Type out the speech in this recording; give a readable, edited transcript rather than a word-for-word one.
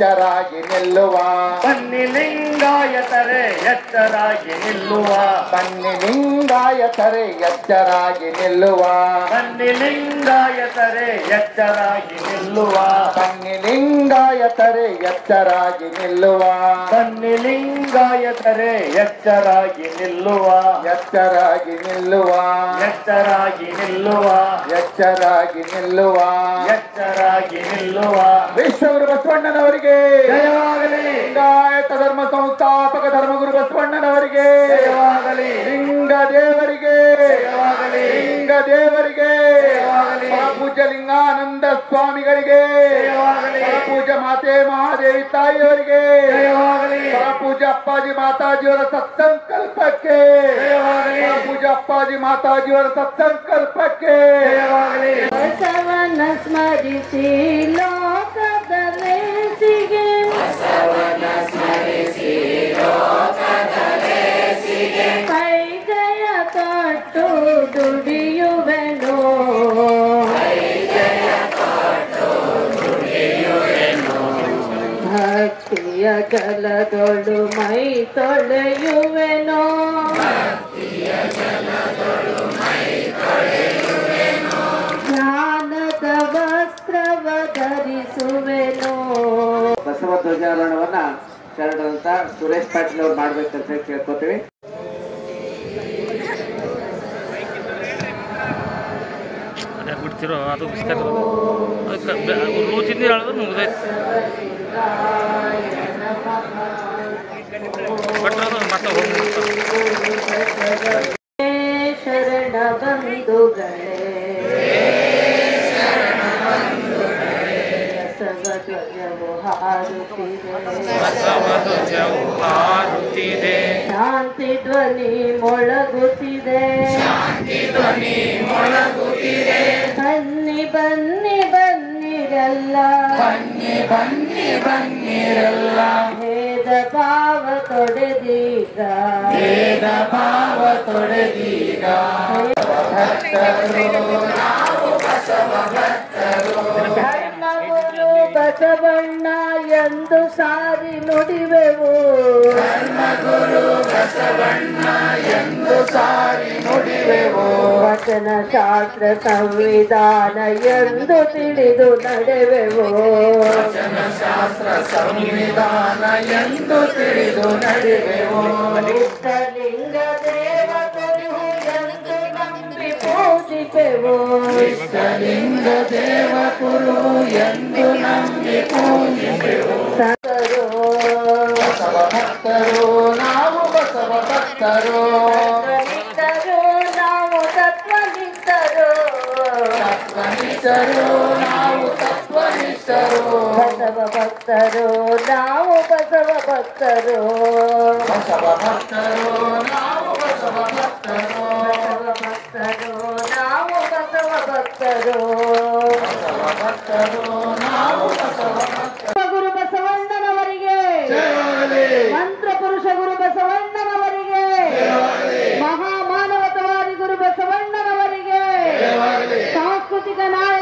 ಎಚ್ಚರಾಗಿ ನಿಲ್ಲುವ. ಬನ್ನಿ ಲಿಂಗಾಯತರೆ ಎಚ್ಚರಾಗಿ ನಿಲ್ಲುವ. ಬನ್ನಿ ಲಿಂಗಾಯತರೆ ಎಚ್ಚರಾಗಿ ನಿಲ್ಲುವ. ಬನ್ನಿ ಲಿಂಗಾಯತರೆ ಎಚ್ಚರಾಗಿ ನಿಲ್ಲುವ. ಬನ್ನಿ ಲಿಂಗಾಯತರೆ ಎಚ್ಚರಾಗಿ ನಿಲ್ಲುವ. ಬನ್ನಿ ಲಿಂಗಾಯತರೆ ಎಚ್ಚರಾಗಿ ನಿಲ್ಲುವ. ಎಚ್ಚರಾಗಿ ನಿಲ್ಲುವ. ಎಚ್ಚರಾಗಿ ನಿಲ್ಲುವ. ಎಚ್ಚರಾಗಿ ನಿಲ್ಲುವ. ಎಚ್ಚರಾಗಿ ನಿಲ್ಲುವ. ವಿಶ್ವಗುರು ಬಸವಣ್ಣನವರಿಗೆ ಜಯವಾಗಲಿ. ಲಿಂಗಾಯತ ಧರ್ಮ ಸಂಸ್ಥಾಪಕ ಧರ್ಮಗುರು ಬಸವಣ್ಣನವರಿಗೆ ಜಯವಾಗಲಿ. ಲಿಂಗ ದೇವರಿಗೆ ಜಯವಾಗಲಿ. ಲಿಂಗ ದೇವರಿಗೆ ಜಯವಾಗಲಿ. ಪೂಜ್ಯ ಲಿಂಗಾನಂದ ಸ್ವಾಮಿಗಳಿಗೆ ಜಯವಾಗಲಿ. ಪೂಜ್ಯ ಮಾತೆ ಮಹಾದೇವಿ ತಾಯಿಯವರಿಗೆ ಜಯವಾಗಲಿ. ಪೂಜ್ಯ ಅಪ್ಪಾಜಿ ಮಾತಾಜಿಯವರ ಸತ್ಸಂಕಲ್ಪಕ್ಕೆ ಜಯವಾಗಲಿ. ಪೂಜ್ಯ ಅಪ್ಪಾಜಿ ಮಾತಾಜಿಯವರ ಸತ್ಸಂಕಲ್ಪಕ್ಕೆ ಜಯವಾಗಲಿ. ಬಸವನ ಸ್ಮರಿಸಿ ಲೋಕದ ರೇಸಿಗೆ ಕೈಗಯ ತೊಟ್ಟು ದುಡಿಯುವೆನು. ಭಕ್ತಿಯ ಜಲದೊಳು ಮೈ ತೊಳೆಯುವೆನೋ. ಜ್ಞಾನದ ವಸ್ತ್ರವ ಧರಿಸುವೆನೋ. ಬಸವ ಧ್ವಜಾರೋಹಣವನ್ನ ಶರಣರಂತ ಸುರೇಶ್ ಪಾಟೀಲ್ ಅವ್ರು ಮಾಡ್ಬೇಕಂತ ಕೇಳ್ಕೊತೀವಿ. ಅದೇ ಬಿಡ್ತಿರೋ ಅದು ಬಿಸ್ಕಟ್ ರೋಜಿಂದ ಹೇಳಿದ್ರೆ ಮುಗ್ದೈತಿ ಬಟ್ ಮತ್ತೆ ಹೋಗಿ ಶರಣ ಬಂಧುಗಳೇ ಹಾರುತ್ತಿದೆ ಶಾಂತಿ ಧ್ವನಿ ಮೊಳಗುತ್ತಿದೆ. ಬನ್ನಿ ಬನ್ನಿ ಬನ್ನಿರಲ್ಲ. ಭೇದ ಭಾವ ತೊಡೆದೀಗ. ಧರ್ಮಗುರು ಬಸವಣ್ಣ ಎಂದು ಸಾರಿ ನುಡಿವೆವು. ವಚನ ಶಾಸ್ತ್ರ ಸಂವಿಧಾನ ಎಂದು ತಿಳಿದು ನಡೆವೆವು. ಇಷ್ಟಲಿಂಗ ದೇವ ಗುರು ಎಂದು ನಂಬಿ ಪೂಜಿಪೆವು. ಸಂತರು ಭಕ್ತರು ನಾವು ಬಸವ ಭಕ್ತರು. ತತ್ವನಿಷ್ಠರು ನಾವು ತತ್ವನಿಷ್ಠರು. ನಾವು ತತ್ವನಿಷ್ಠರು. ಬಸವ ಭಕ್ತರು ನಾವು ಬಸವ ಭಕ್ತರು. ಬಸವ ಭಕ್ತರು ನಾವು ಬಸವ ಭಕ್ತರು. ಬಸವ ಭಕ್ತರು ನಾವು ಬಸವ ಭಕ್ತರು. ಬಸವ ಭಕ್ತರು ನಾವು ಬಸವ ಭಕ್ತರು. ಗುರು ಬಸವಣ್ಣನವರಿಗೆ ಮಂತ್ರ ಪುರುಷ ಗುರು ಬಸವಣ್ಣನವರಿಗೆ ಮಹಾಮಾನವತವಾದಿ ಗುರು ಬಸವಣ್ಣನವರಿಗೆ ಸಾಂಸ್ಕೃತಿಕ ನಾಯಕ